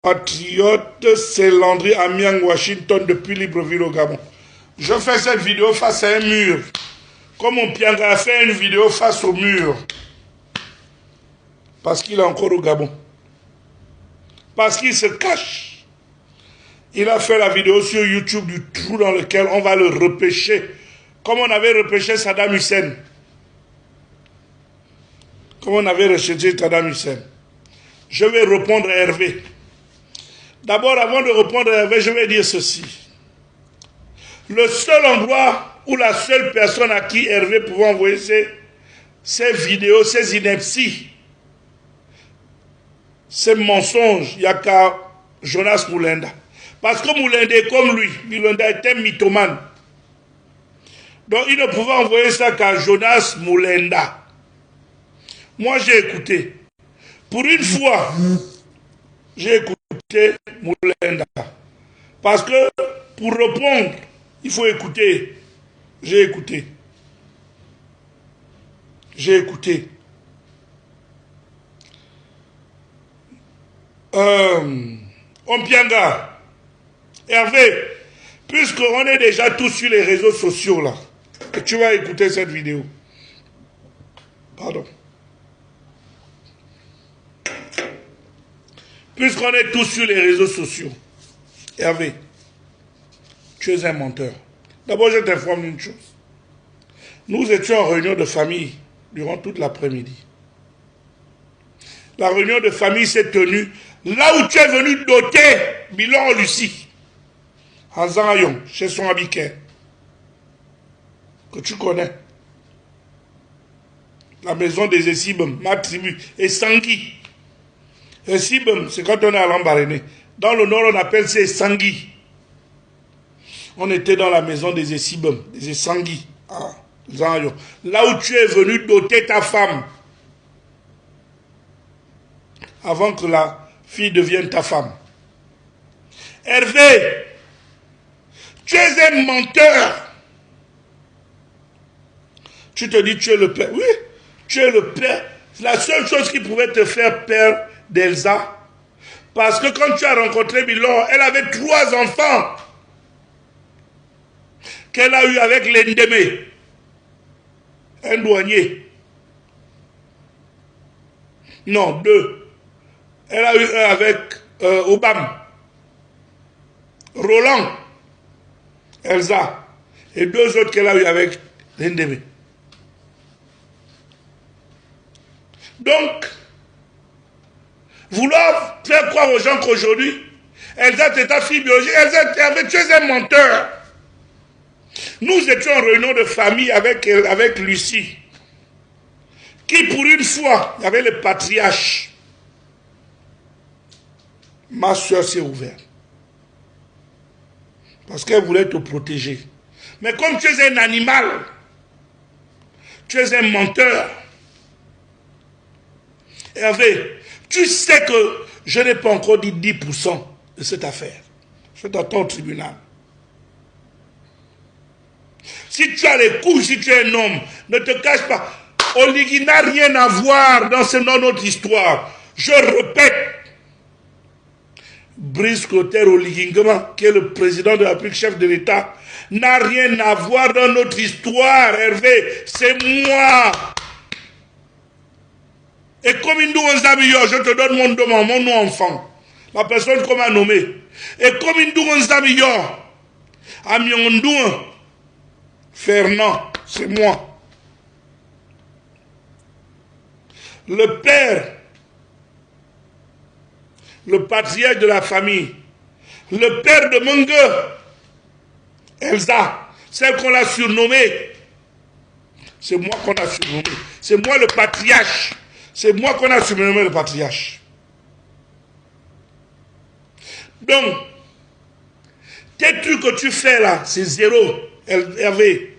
Patriote, c'est Landry Amiang, Washington, depuis Libreville au Gabon. Je fais cette vidéo face à un mur. Comme mon Pianga a fait une vidéo face au mur. Parce qu'il est encore au Gabon. Parce qu'il se cache. Il a fait la vidéo sur YouTube du trou dans lequel on va le repêcher. Comme on avait repêché Saddam Hussein. Comme on avait repêché Saddam Hussein. Je vais répondre à Hervé. D'abord, avant de répondre à Hervé, je vais dire ceci. Le seul endroit où la seule personne à qui Hervé pouvait envoyer ses vidéos, ses inepties, ces mensonges, il n'y a qu'à Jonas Moulenda. Parce que Moulenda est comme lui. Moulenda était mythomane. Donc il ne pouvait envoyer ça qu'à Jonas Moulenda. Moi j'ai écouté. Pour une fois, j'ai écouté Moulenda. Parce que pour répondre, il faut écouter. J'ai écouté. J'ai écouté. Ompianga, Hervé, puisqu'on est déjà tous sur les réseaux sociaux là, et tu vas écouter cette vidéo. Pardon. Puisqu'on est tous sur les réseaux sociaux, Hervé, tu es un menteur. D'abord, je t'informe d'une chose. Nous étions en réunion de famille durant toute l'après-midi. La réunion de famille s'est tenue là où tu es venu doter Bilan Lucie, en Zanayon, chez son habiquet, que tu connais. La maison des Essibem, ma tribu, et Sangui. Essibem, c'est quand on est à Lambaréné. Dans le nord, on appelle ça Sangui. On était dans la maison des Essibem, des Sangui, à Zanayon. Là où tu es venu doter ta femme, avant que la fille devienne ta femme. Hervé, tu es un menteur. Tu te dis tu es le père. Oui, tu es le père. C'est la seule chose qui pouvait te faire père d'Elsa. Parce que quand tu as rencontré Bilor, elle avait 3 enfants qu'elle a eu avec l'Endémé, un douanier. Non, 2. Elle a eu un avec Obama, Roland, Elsa, et 2 autres qu'elle a eu avec l'Indémé. Donc, vouloir faire croire aux gens qu'aujourd'hui, Elsa c'est ta fille biologique, Elsa tu es un menteur. Nous étions en réunion de famille avec Lucie, qui pour une fois, il y avait le patriarche. Ma soeur s'est ouverte. Parce qu'elle voulait te protéger. Mais comme tu es un animal, tu es un menteur. Hervé, tu sais que je n'ai pas encore dit 10% de cette affaire. Je t'attends au tribunal. Si tu as les couilles, si tu es un homme, ne te cache pas. Oligui n'a rien à voir dans notre histoire. Je répète. Brice Clotaire Oligui Nguema, qui est le président de la République, chef de l'État, n'a rien à voir dans notre histoire, Hervé. C'est moi. Et comme Indou Nzamiyo, je te donne mon nom enfant. La personne qu'on m'a nommé. Et comme Indou Nzamiyo, Amiondou, Fernand, c'est moi. Le père, le patriarche de la famille, le père de Mungue, Elsa, celle qu'on a surnommée, c'est moi qu'on a surnommé. C'est moi le patriarche. C'est moi qu'on a surnommé le patriarche. Donc, tes trucs que tu fais là, c'est zéro, Hervé.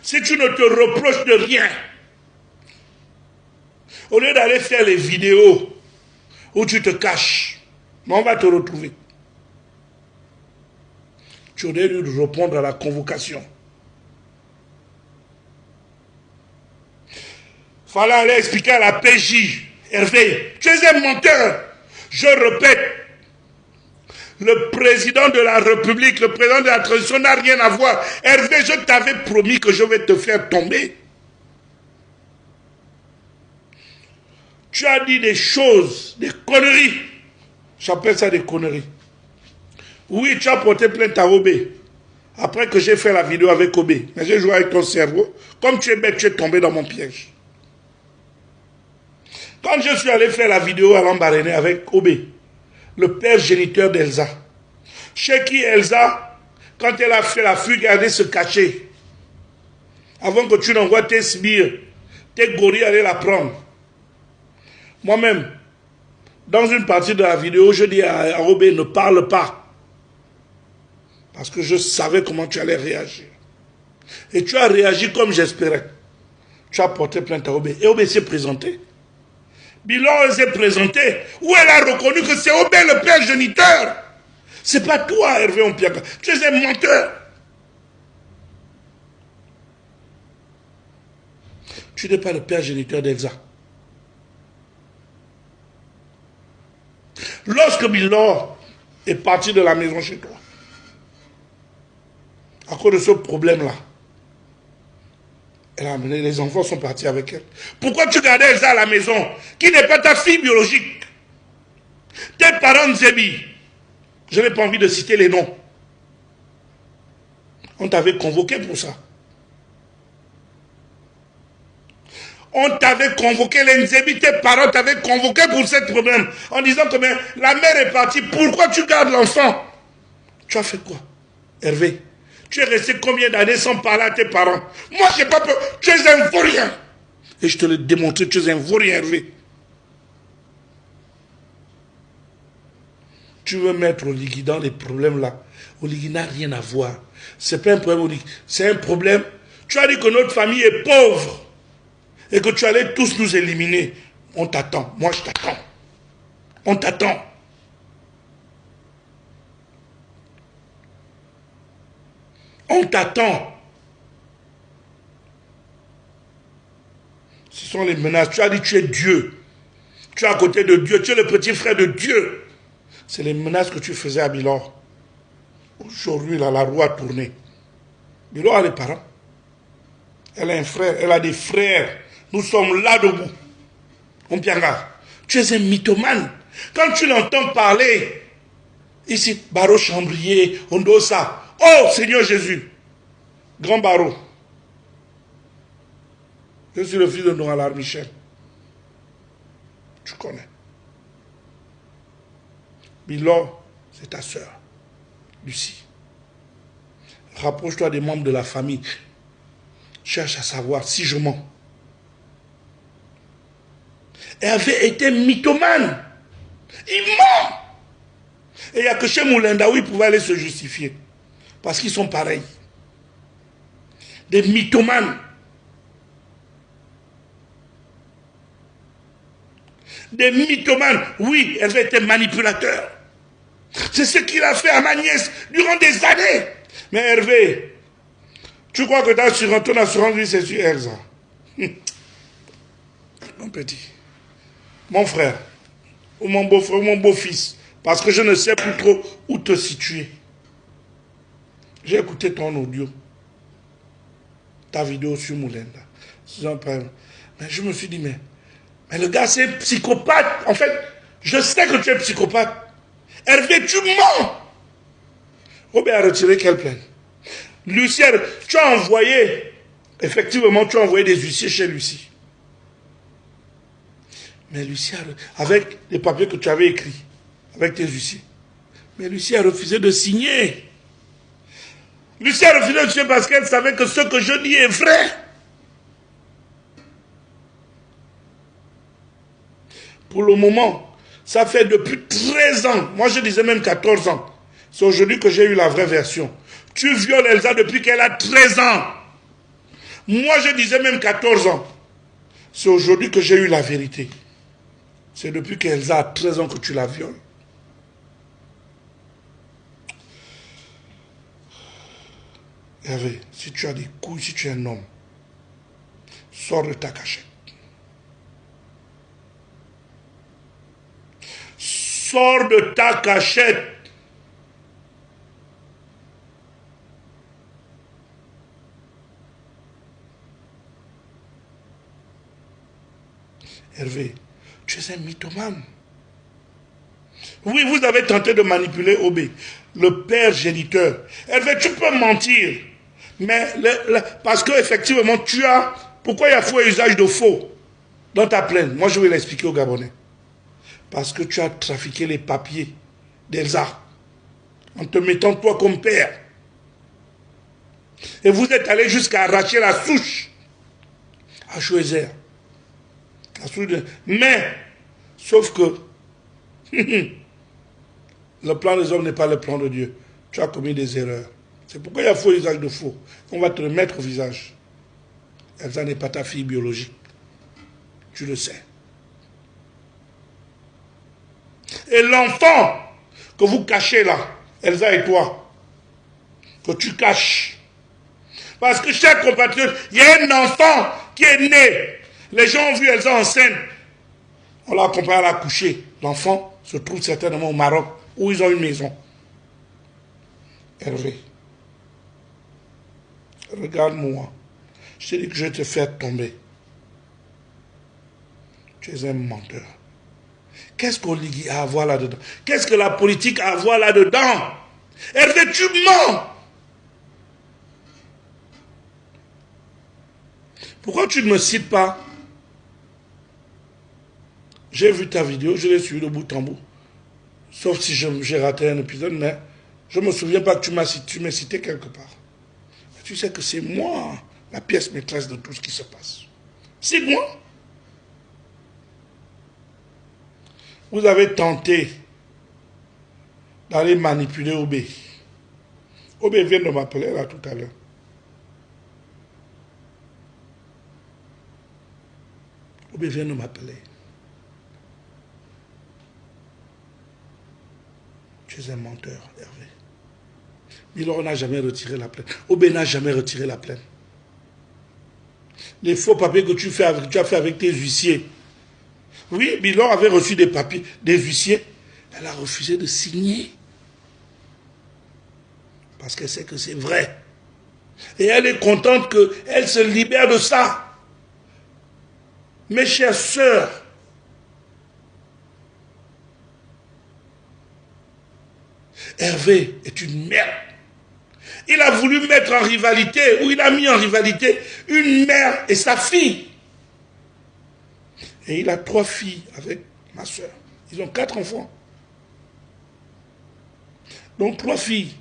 Si tu ne te reproches de rien, au lieu d'aller faire les vidéos où tu te caches, mais on va te retrouver. Tu aurais dû répondre à la convocation. Il fallait aller expliquer à la PJ, Hervé, tu es un menteur. Je répète, le président de la République, le président de la transition n'a rien à voir. Hervé, je t'avais promis que je vais te faire tomber. Tu as dit des choses, des conneries. J'appelle ça des conneries. Oui, tu as porté plainte à Obé. Après que j'ai fait la vidéo avec Obé. Mais j'ai joué avec ton cerveau. Comme tu es bête, tu es tombé dans mon piège. Quand je suis allé faire la vidéo à Lambaréné avec Obé, le père géniteur d'Elsa, chez qui Elsa, quand elle a fait la fugue, elle allait se cacher. Avant que tu n'envoies tes sbires, tes gorilles allaient la prendre. Moi-même, dans une partie de la vidéo, je dis à Obé, ne parle pas. Parce que je savais comment tu allais réagir. Et tu as réagi comme j'espérais. Tu as porté plainte à Obé. Et Obé s'est présenté. Bilan s'est présenté. Où elle a reconnu que c'est Obé le père géniteur. C'est pas toi, Hervé Ompiaka. Tu es un menteur. Tu n'es pas le père géniteur d'Elsa. Lorsque Bilan est parti de la maison chez toi, à cause de ce problème-là, elle a amené, les enfants sont partis avec elle. Pourquoi tu gardais Elsa à la maison, qui n'est pas ta fille biologique? Tes parents Nzebi, je n'ai pas envie de citer les noms. On t'avait convoqué pour ça. On t'avait convoqué, les Nzebi, tes parents t'avaient convoqué pour ce problème. En disant que mais, la mère est partie, pourquoi tu gardes l'enfant? Tu as fait quoi, Hervé? Tu es resté combien d'années sans parler à tes parents? Moi, je n'ai pas peur. Tu es un vaurien. Et je te l'ai démontré, tu es un vaurien, Hervé. Tu veux mettre Oligui dans les problèmes là. Oligui n'a rien à voir. Ce n'est pas un problème, Oligui. C'est un problème. Tu as dit que notre famille est pauvre. Et que tu allais tous nous éliminer. On t'attend. Moi, je t'attends. On t'attend. On t'attend. Ce sont les menaces. Tu as dit tu es Dieu. Tu es à côté de Dieu. Tu es le petit frère de Dieu. C'est les menaces que tu faisais à Bilor. Aujourd'hui, là, la roue a tourné. Bilor a des parents. Elle a un frère. Elle a des frères. Nous sommes là debout. Ompianga, tu es un mythomane. Quand tu l'entends parler, ici, Baro Chambrier, Ondosa, oh Seigneur Jésus, grand Baro, je suis le fils de Noalar Michel. Tu connais. Bilo, c'est ta soeur, Lucie. Rapproche-toi des membres de la famille. Cherche à savoir si je mens. Elle avait été mythomane. Il ment. Et il n'y a que chez Moulenda où il pouvait aller se justifier. Parce qu'ils sont pareils. Des mythomanes. Des mythomanes. Oui, elle avait été manipulateur. C'est ce qu'il a fait à ma nièce durant des années. Mais Hervé, tu crois que ton assurance vie, c'est sur Elsa? Mon petit. Mon frère, ou mon beau-frère, ou mon beau-fils, parce que je ne sais plus trop où te situer. J'ai écouté ton audio, ta vidéo sur Moulenda. Mais je me suis dit, mais le gars c'est un psychopathe. En fait, je sais que tu es psychopathe. Hervé, tu mens. Robert a retiré quelle plainte? Lucie, tu as envoyé, effectivement, tu as envoyé des huissiers chez Lucie. Mais Lucie, avec les papiers que tu avais écrits, avec tes huissiers, mais Lucie a refusé de signer. Lucie a refusé de signer parce qu'elle savait que ce que je dis est vrai. Pour le moment, ça fait depuis 13 ans, moi je disais même 14 ans, c'est aujourd'hui que j'ai eu la vraie version. Tu violes Elsa depuis qu'elle a 13 ans. Moi je disais même 14 ans. C'est aujourd'hui que j'ai eu la vérité. C'est depuis qu'Elsa a 13 ans que tu la violes. Hervé, si tu as des couilles, si tu es un homme, sors de ta cachette. Sors de ta cachette. Hervé, tu es un mythomane. Oui, vous avez tenté de manipuler Obé, le père géniteur. Hervé, tu peux mentir. Mais parce qu'effectivement, tu as... Pourquoi il y a faux usage de faux dans ta plainte? Moi, je vais l'expliquer aux Gabonais. Parce que tu as trafiqué les papiers d'Elsa en te mettant toi comme père. Et vous êtes allé jusqu'à arracher la souche à Chouézer. Mais, sauf que le plan des hommes n'est pas le plan de Dieu. Tu as commis des erreurs. C'est pourquoi il y a faux usage de faux. On va te le mettre au visage. Elsa n'est pas ta fille biologique. Tu le sais. Et l'enfant que vous cachez là, Elsa et toi, que tu caches. Parce que, chers compatriotes, il y a un enfant qui est né. Les gens ont vu Elsa enceinte. On l'a accompagné à la coucher. L'enfant se trouve certainement au Maroc, où ils ont une maison. Hervé, regarde-moi. Je t'ai dit que je vais te faire tomber. Tu es un menteur. Qu'est-ce qu'Oligui a à voir là-dedans? Qu'est-ce que la politique a à voir là-dedans? Hervé, tu mens. Pourquoi tu ne me cites pas? J'ai vu ta vidéo, je l'ai suivi de bout en bout. Sauf si j'ai raté un épisode, mais je ne me souviens pas que tu m'as cité quelque part. Tu sais que c'est moi, la pièce maîtresse de tout ce qui se passe. C'est moi. Vous avez tenté d'aller manipuler Obé. Obé vient de m'appeler là tout à l'heure. Obé vient de m'appeler. Tu es un menteur, Hervé. Bilor n'a jamais retiré la plainte. Obé n'a jamais retiré la plainte. Les faux papiers que tu as fait avec tes huissiers. Oui, Bilor avait reçu des papiers des huissiers. Elle a refusé de signer. Parce qu'elle sait que c'est vrai. Et elle est contente qu'elle se libère de ça. Mes chères sœurs, Hervé est une merde. Il a voulu mettre en rivalité, ou il a mis en rivalité, une mère et sa fille. Et il a 3 filles avec ma soeur. Ils ont 4 enfants. Donc 3 filles.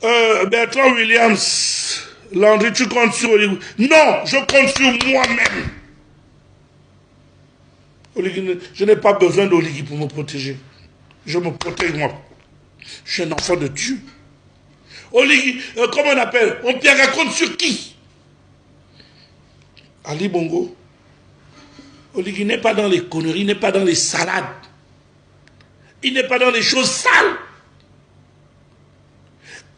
Bertrand Williams, Landry, tu comptes sur Oligui? Non, je compte sur moi-même. Je n'ai pas besoin d'Oligui pour me protéger. Je me protège moi. Je suis un enfant de Dieu. Oligui, comment on appelle? On pierre raconte sur qui? Ali Bongo. Oligui n'est pas dans les conneries, il n'est pas dans les salades. Il n'est pas dans les choses sales.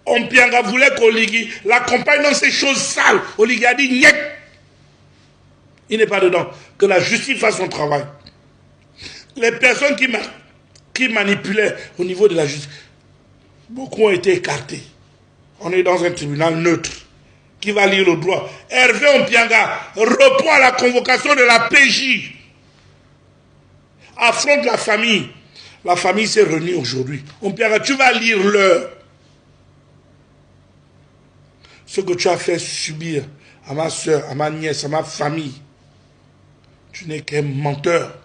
Ompianga voulait qu'Oligui l'accompagne dans ces choses sales. Oligui a dit niet. Il n'est pas dedans. Que la justice fasse son travail. Les personnes qui manipulaient au niveau de la justice, beaucoup ont été écartés. On est dans un tribunal neutre qui va lire le droit. Hervé Ompianga répond à la convocation de la PJ. Affronte la famille. La famille s'est réunie aujourd'hui. Ompianga, tu vas lire l'heure. Ce que tu as fait subir à ma soeur, à ma nièce, à ma famille. Tu n'es qu'un menteur.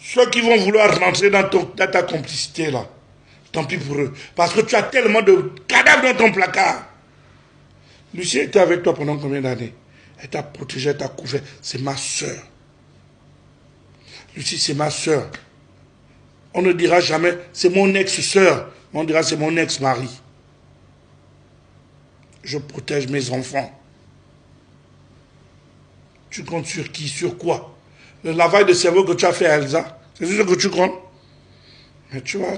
Ceux qui vont vouloir rentrer dans ta complicité là, tant pis pour eux. Parce que tu as tellement de cadavres dans ton placard. Lucie était avec toi pendant combien d'années? Elle t'a protégé, elle t'a couvert. C'est ma soeur. Lucie, c'est ma soeur. On ne dira jamais, c'est mon ex-soeur. On dira, c'est mon ex-mari. Je protège mes enfants. Tu comptes sur qui? Sur quoi? Le lavage de cerveau que tu as fait à Elsa, c'est ce que tu comptes? Mais tu vois,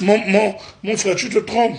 mon frère, tu te trompes.